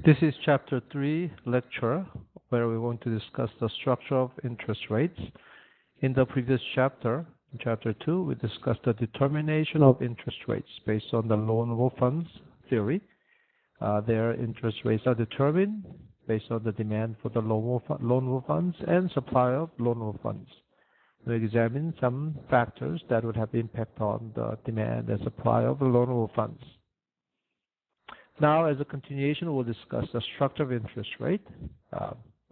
This is Chapter 3 lecture, where we're going to discuss the structure of interest rates. In the previous chapter, in Chapter 2, we discussed the determination of interest rates based on the loanable funds theory. Their interest rates are determined based on the demand for the loanable funds and supply of loanable funds. We examine some factors that would have impact on the demand and supply of the loanable funds. Now, as a continuation, we'll discuss the structure of interest rate.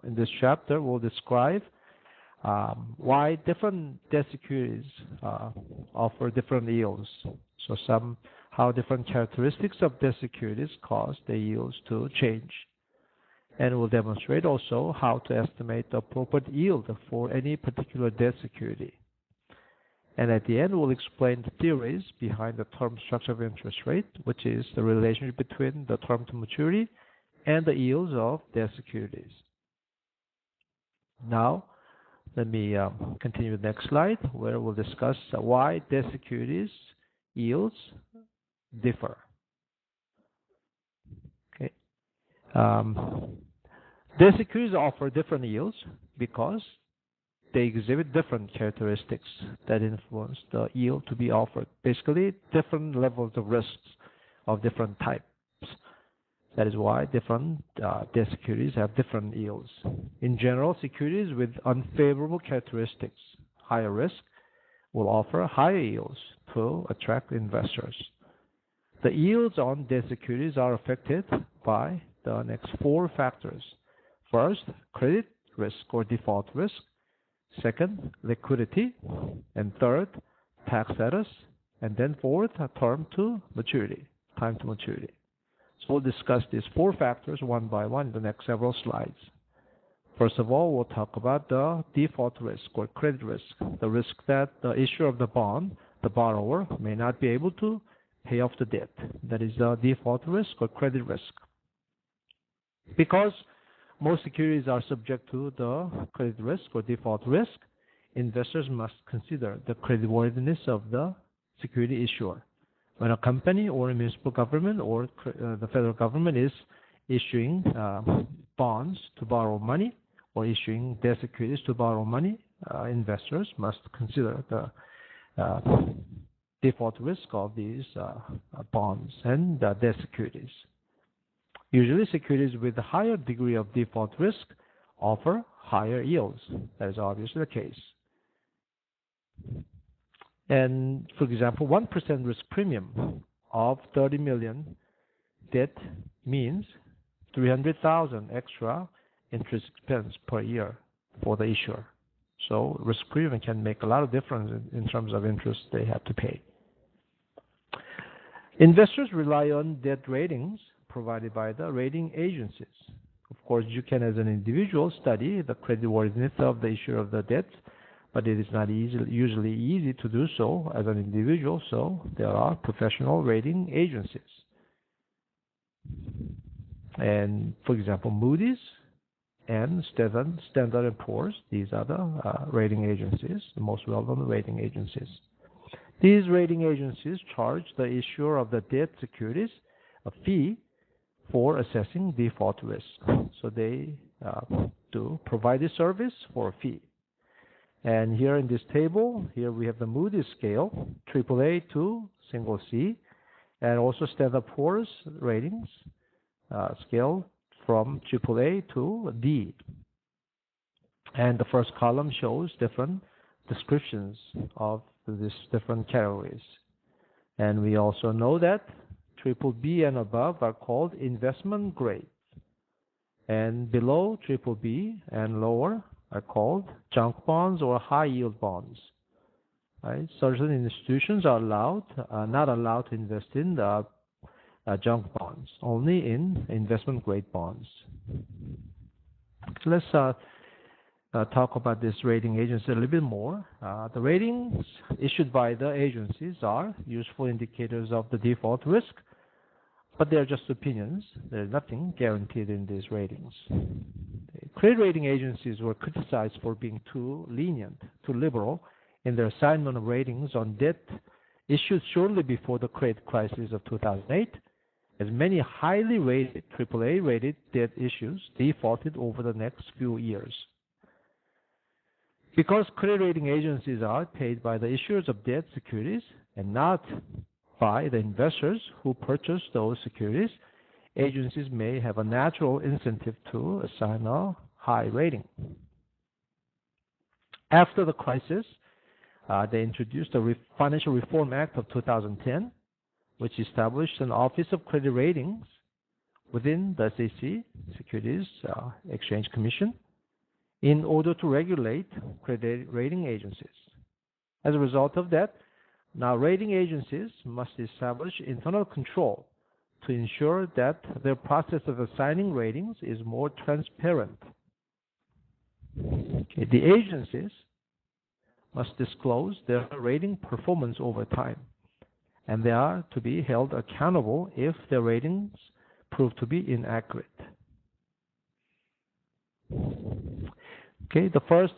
In this chapter, we'll describe why different debt securities offer different yields. So how different characteristics of debt securities cause the yields to change. And we'll demonstrate also how to estimate the appropriate yield for any particular debt security. And at the end, we'll explain the theories behind the term structure of interest rate, which is the relationship between the term to maturity and the yields of debt securities. Now, let me continue the next slide, where we'll discuss why debt securities yields differ. Okay. Debt securities offer different yields because they exhibit different characteristics that influence the yield to be offered. Basically, different levels of risks of different types. That is why different debt securities have different yields. In general, securities with unfavorable characteristics, higher risk, will offer higher yields to attract investors. The yields on debt securities are affected by the next four factors. First, credit risk or default risk. Second, liquidity. And third, tax status. And then fourth, term to maturity, time to maturity. So we'll discuss these four factors one by one in the next several slides. First of all, we'll talk about the default risk or credit risk, the risk that the issuer of the bond, the borrower, may not be able to pay off the debt. That is the default risk or credit risk. Because most securities are subject to the credit risk or default risk, investors must consider the creditworthiness of the security issuer. When a company or a municipal government or the federal government is issuing bonds to borrow money or issuing debt securities to borrow money, investors must consider the default risk of these bonds and debt securities. Usually, securities with a higher degree of default risk offer higher yields. That is obviously the case. And for example, 1% risk premium of 30 million debt means 300,000 extra interest expense per year for the issuer. So risk premium can make a lot of difference in terms of interest they have to pay. Investors rely on debt ratings provided by the rating agencies. Of course, you can, as an individual, study the creditworthiness of the issuer of the debt, but it is not usually easy to do so as an individual, so there are professional rating agencies. And, for example, Moody's and Standard & Poor's, these are the rating agencies, the most well-known rating agencies. These rating agencies charge the issuer of the debt securities a fee for assessing default risk. So they do provide a service for a fee. And here in this table, here we have the Moody's scale, AAA to single C, and also Standard & Poor's ratings scale from AAA to D. And the first column shows different descriptions of these different categories. And we also know that triple B and above are called investment grade. And below triple B and lower are called junk bonds or high yield bonds. Right? Certain institutions are not allowed to invest in the junk bonds, only in investment grade bonds. So let's talk about this rating agency a little bit more. The ratings issued by the agencies are useful indicators of the default risk, but they are just opinions. There is nothing guaranteed in these ratings. Credit rating agencies were criticized for being too lenient, too liberal in their assignment of ratings on debt issued shortly before the credit crisis of 2008 as many highly rated, AAA rated debt issues defaulted over the next few years. Because credit rating agencies are paid by the issuers of debt securities and not by the investors who purchase those securities, agencies may have a natural incentive to assign a high rating. After the crisis, they introduced the Financial Reform Act of 2010, which established an Office of Credit Ratings within the SEC, Securities Exchange Commission, in order to regulate credit rating agencies. As a result of that, now rating agencies must establish internal control to ensure that their process of assigning ratings is more transparent. Okay, the agencies must disclose their rating performance over time, and they are to be held accountable if their ratings prove to be inaccurate. Okay, the first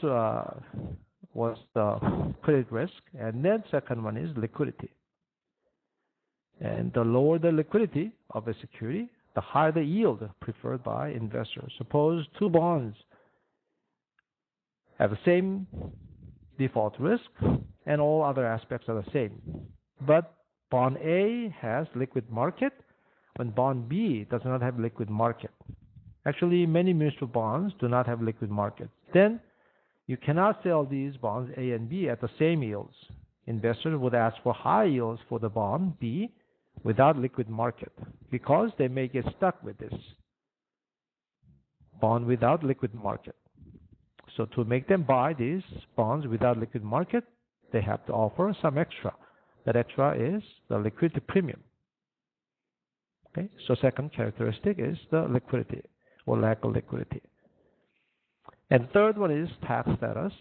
was the credit risk, and then second one is liquidity. And the lower the liquidity of a security, the higher the yield preferred by investors. Suppose two bonds have the same default risk and all other aspects are the same. But bond A has liquid market when bond B does not have liquid market. Actually, many municipal bonds do not have liquid market. Then you cannot sell these bonds A and B at the same yields. Investors would ask for high yields for the bond B without liquid market because they may get stuck with this bond without liquid market. So to make them buy these bonds without liquid market, they have to offer some extra. That extra is the liquidity premium. Okay, so second characteristic is the liquidity or lack of liquidity. And third one is tax status.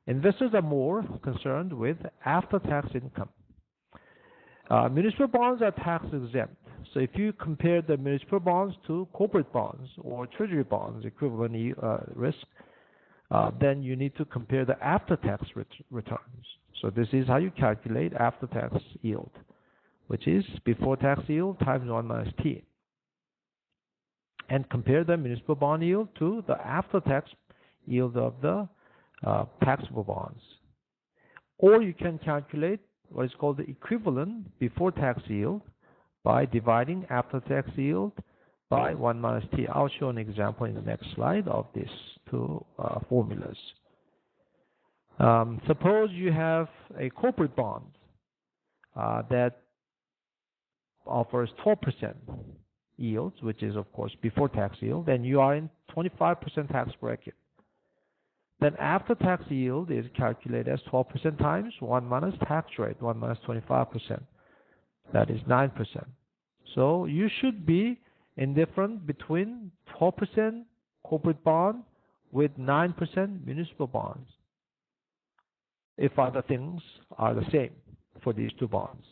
Investors are more concerned with after-tax income. Municipal bonds are tax exempt. So if you compare the municipal bonds to corporate bonds or treasury bonds, equivalent risk, then you need to compare the after-tax returns. So this is how you calculate after-tax yield, which is before-tax yield times 1 minus T. And compare the municipal bond yield to the after-tax yield of the taxable bonds. Or you can calculate what is called the equivalent before-tax yield by dividing after-tax yield by 1 minus T. I'll show an example in the next slide of these two formulas. Suppose you have a corporate bond that offers 12% yields, which is of course before tax yield, and you are in 25% tax bracket. Then after-tax yield is calculated as 12% times 1 minus tax rate, 1 minus 25%. That is 9%. So you should be indifferent between 12% corporate bond with 9% municipal bonds, if other things are the same for these two bonds.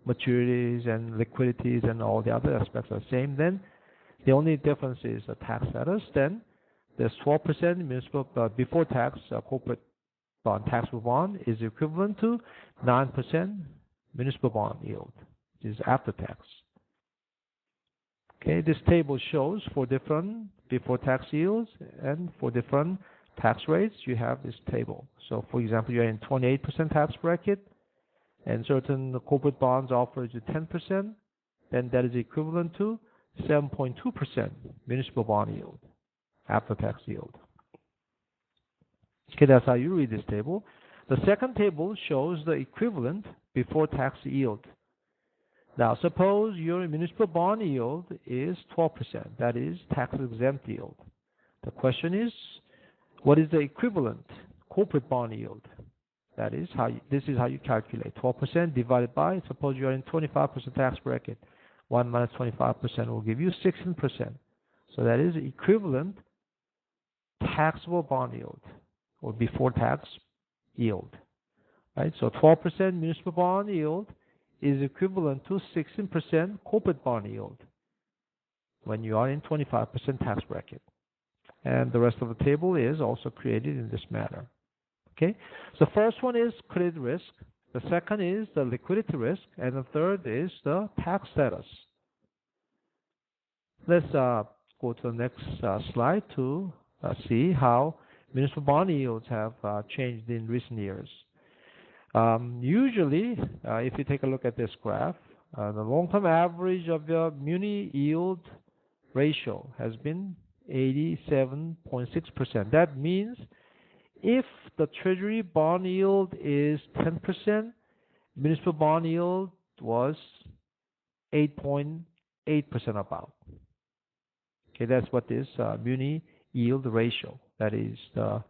Maturities and liquidities and all the other aspects are the same. Then the only difference is the tax status. Then there's 12% municipal before tax corporate bond, taxable bond is equivalent to 9% municipal bond yield, which is after tax. Okay, this table shows for different before tax yields and for different tax rates, you have this table. So for example, you're in 28% tax bracket and certain corporate bonds offer you 10%, then that is equivalent to 7.2% municipal bond yield, after tax yield. Okay, that's how you read this table. The second table shows the equivalent before tax yield. Now, suppose your municipal bond yield is 12%. That is tax-exempt yield. The question is, what is the equivalent corporate bond yield? That is how this is how you calculate 12% divided by. Suppose you are in 25% tax bracket. 1 minus 25% will give you 16%. So that is equivalent taxable bond yield or before tax yield. Right? So 12% municipal bond yield is equivalent to 16% corporate bond yield when you are in 25% tax bracket. And the rest of the table is also created in this manner. Okay, so first one is credit risk, The second is the liquidity risk, and the third is the tax status. Let's go to the next slide to see how municipal bond yields have changed in recent years. Usually, if you take a look at this graph, the long-term average of the muni yield ratio has been 87.6%. That means if the Treasury bond yield is 10%, municipal bond yield was 8.8% about. Okay, that's what is muni yield ratio. That is the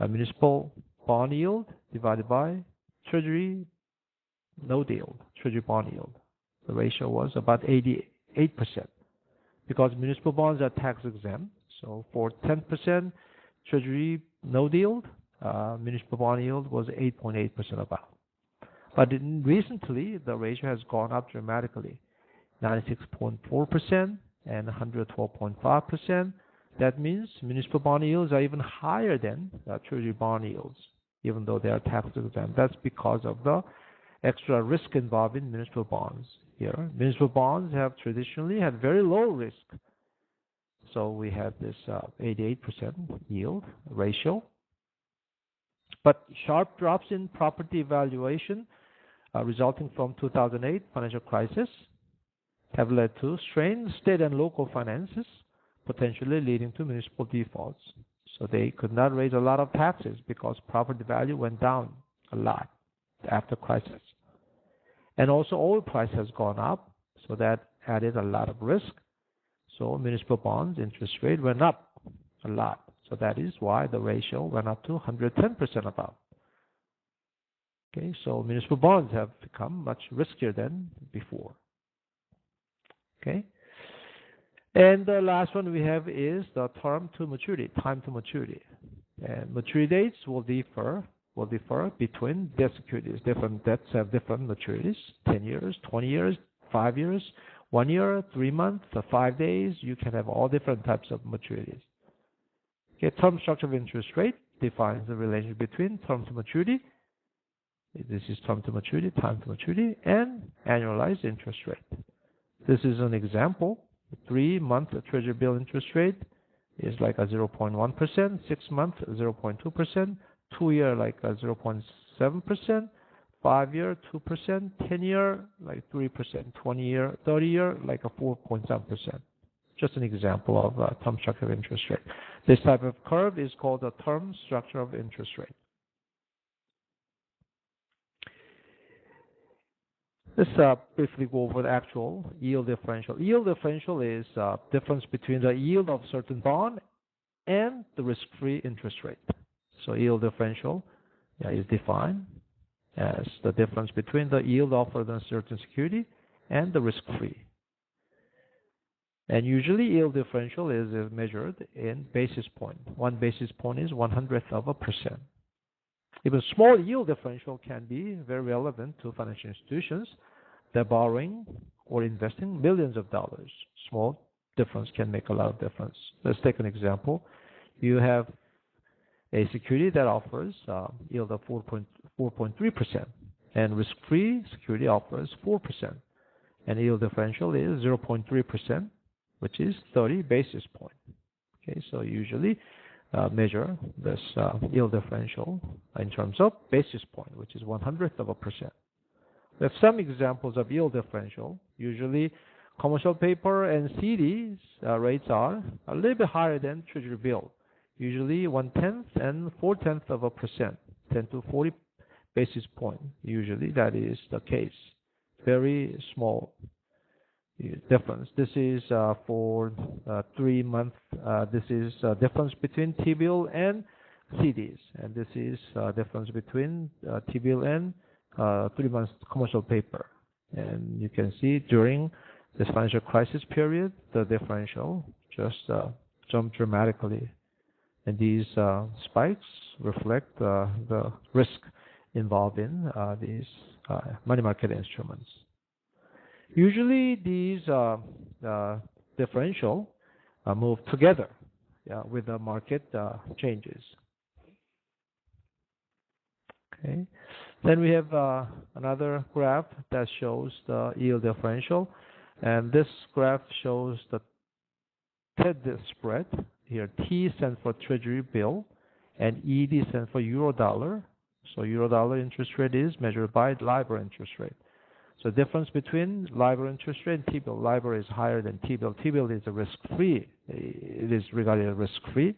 municipal bond yield divided by Treasury no yield, Treasury bond yield. The ratio was about 88%. Because municipal bonds are tax exempt, so for 10% Treasury no yield, municipal bond yield was 8.8% about. But recently, the ratio has gone up dramatically, 96.4% and 112.5%. That means municipal bond yields are even higher than Treasury bond yields, even though they are tax exempt. That's because of the extra risk involved in municipal bonds. Here, municipal bonds have traditionally had very low risk. So we have this 88% yield ratio. But sharp drops in property valuation resulting from 2008 financial crisis have led to strained state and local finances, potentially leading to municipal defaults. So they could not raise a lot of taxes because property value went down a lot after crisis. And also oil price has gone up, so that added a lot of risk. So municipal bonds interest rate went up a lot. So that is why the ratio went up to 110% about. Okay, so municipal bonds have become much riskier than before. Okay. And the last one we have is the term to maturity, time to maturity. And maturity dates will differ between debt securities. Different debts have different maturities, 10 years, 20 years, 5 years, 1 year, 3 months, 5 days. You can have all different types of maturities. Okay, term structure of interest rate defines the relationship between term to maturity. This is term to maturity, time to maturity, and annualized interest rate. This is an example. 3-month Treasury bill interest rate is like a 0.1%, 6-month 0.2%, 2-year like a 0.7%, 5-year 2%, 10-year like 3%, 20-year, 30-year like a 4.7%. Just an example of term structure of interest rate. This type of curve is called the term structure of interest rate. Let's briefly go over the actual yield differential. Yield differential is difference between the yield of certain bond and the risk-free interest rate. So yield differential is defined as the difference between the yield offered on certain security and the risk-free. And usually yield differential is measured in basis point. 1 basis point is 0.01%. Even small yield differential can be very relevant to financial institutions that are borrowing or investing millions of dollars. Small difference can make a lot of difference. Let's take an example. You have a security that offers yield of 4.3%, and risk-free security offers 4%, and yield differential is 0.3%, which is 30 basis points. Okay, so usually measure this yield differential in terms of basis point, which is 0.01%. We have some examples of yield differential. Usually, commercial paper and CDs rates are a little bit higher than Treasury bill. Usually 1/10 and 0.4%, 10 to 40 basis point. Usually that is the case. Very small difference. This is for 3 months. This is difference between T-bill and CDs, and this is difference between T-bill and 3 months commercial paper. And you can see during this financial crisis period, the differential just jumped dramatically. And these spikes reflect the risk involved in these money market instruments. Usually these differential move together with the market changes. Okay. Then we have another graph that shows the yield differential. And this graph shows the TED spread. Here, T stands for Treasury bill, and ED stands for euro dollar. So euro dollar interest rate is measured by LIBOR interest rate. So the difference between LIBOR interest rate and T-bill. LIBOR is higher than T-bill. T-bill is a risk-free. It is regarded as risk-free,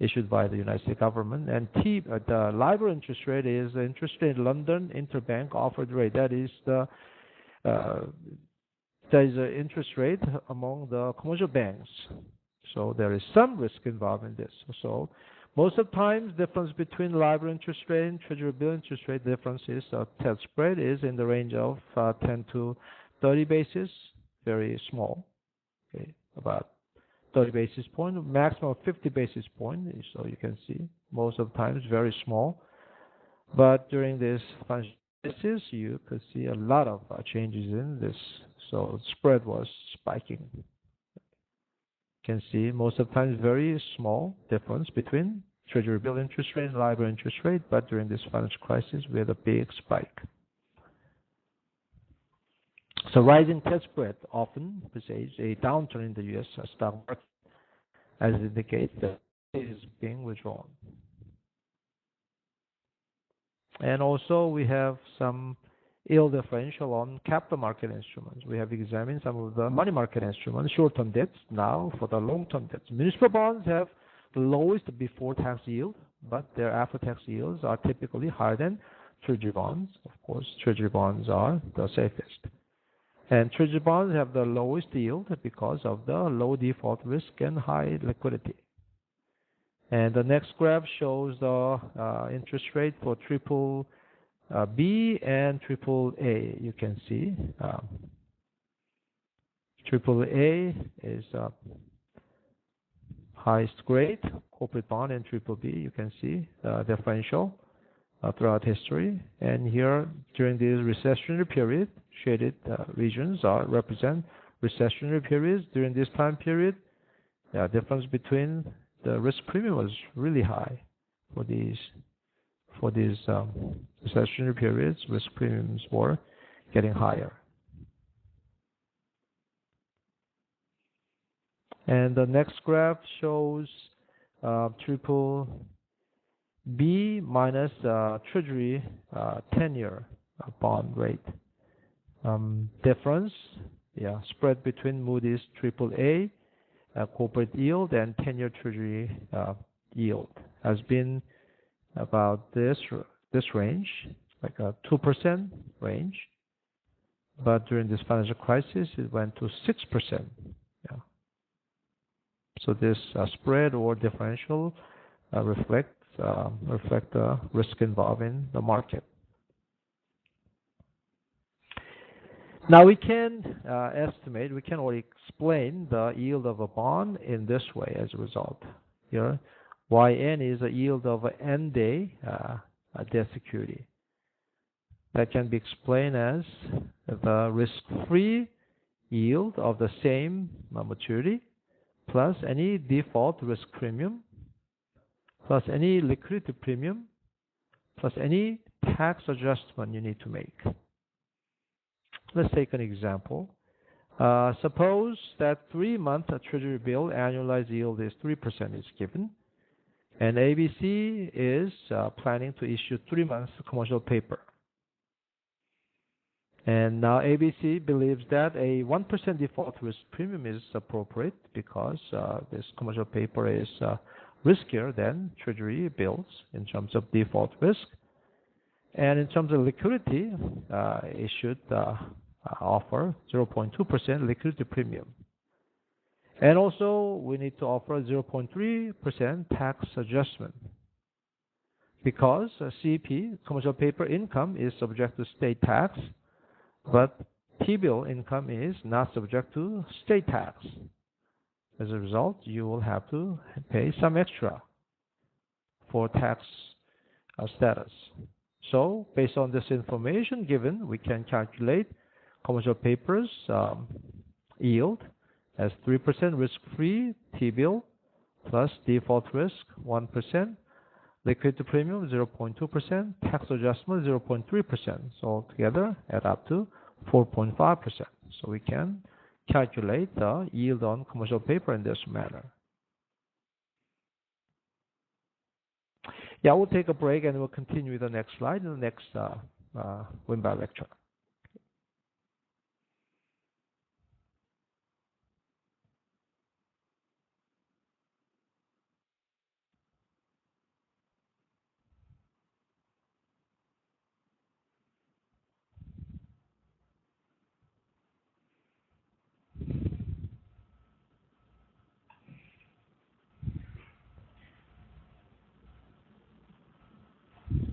issued by the United States government. And the LIBOR interest rate is the interest rate in London interbank offered rate. That is the interest rate among the commercial banks. So there is some risk involved in this. So most of the times, difference between LIBOR interest rate and Treasury bill interest rate difference is TED spread is in the range of 10 to 30 basis, very small, okay, about 30 basis point, maximum of 50 basis point. So you can see most of the times very small. But during this financial crisis, you could see a lot of changes in this. So spread was spiking. You can see most of the times very small difference between Treasury bill interest rate and LIBOR interest rate, but during this financial crisis, we had a big spike. So rising TED spread often precedes a downturn in the U.S. stock market, as it indicates that it is being withdrawn. And also, we have some yield differential on capital market instruments. We have examined some of the money market instruments, short-term debts. Now, for the long-term debts, municipal bonds have the lowest before-tax yield, but their after-tax yields are typically higher than Treasury bonds. Of course, Treasury bonds are the safest. And Treasury bonds have the lowest yield because of the low default risk and high liquidity. And the next graph shows the interest rate for triple B and triple A. You can see triple A is highest grade corporate bond, and triple B, you can see differential throughout history. And here, during this recessionary period, shaded regions represent recessionary periods. During this time period, difference between the risk premium was really high for these recessionary periods. Risk premiums were getting higher. And the next graph shows triple B minus Treasury 10-year bond rate difference. Spread between Moody's triple A corporate yield and 10-year Treasury yield has been about this range, like a 2% range. But during this financial crisis, it went to 6%. So this spread or differential reflect the risk involved in the market. Now we can estimate, we can already explain the yield of a bond in this way as a result. Here, YN is a yield of an end-day debt security. That can be explained as the risk-free yield of the same maturity plus any default risk premium, plus any liquidity premium, plus any tax adjustment you need to make. Let's take an example. Suppose that 3-month Treasury bill annualized yield is 3% is given, and ABC is planning to issue 3 months commercial paper. And now ABC believes that a 1% default risk premium is appropriate because this commercial paper is riskier than Treasury bills in terms of default risk. And in terms of liquidity, it should offer 0.2% liquidity premium. And also, we need to offer 0.3% tax adjustment because CP, commercial paper income, is subject to state tax, but T-bill income is not subject to state tax. As a result, you will have to pay some extra for tax status. So, based on this information given, we can calculate commercial papers yield as 3% risk-free T-bill plus default risk 1%, Liquidity premium 0.2%, tax adjustment 0.3%. So together add up to 4.5%. So we can calculate the yield on commercial paper in this manner. Yeah, we'll take a break and we'll continue with the next slide in the next WinBio lecture.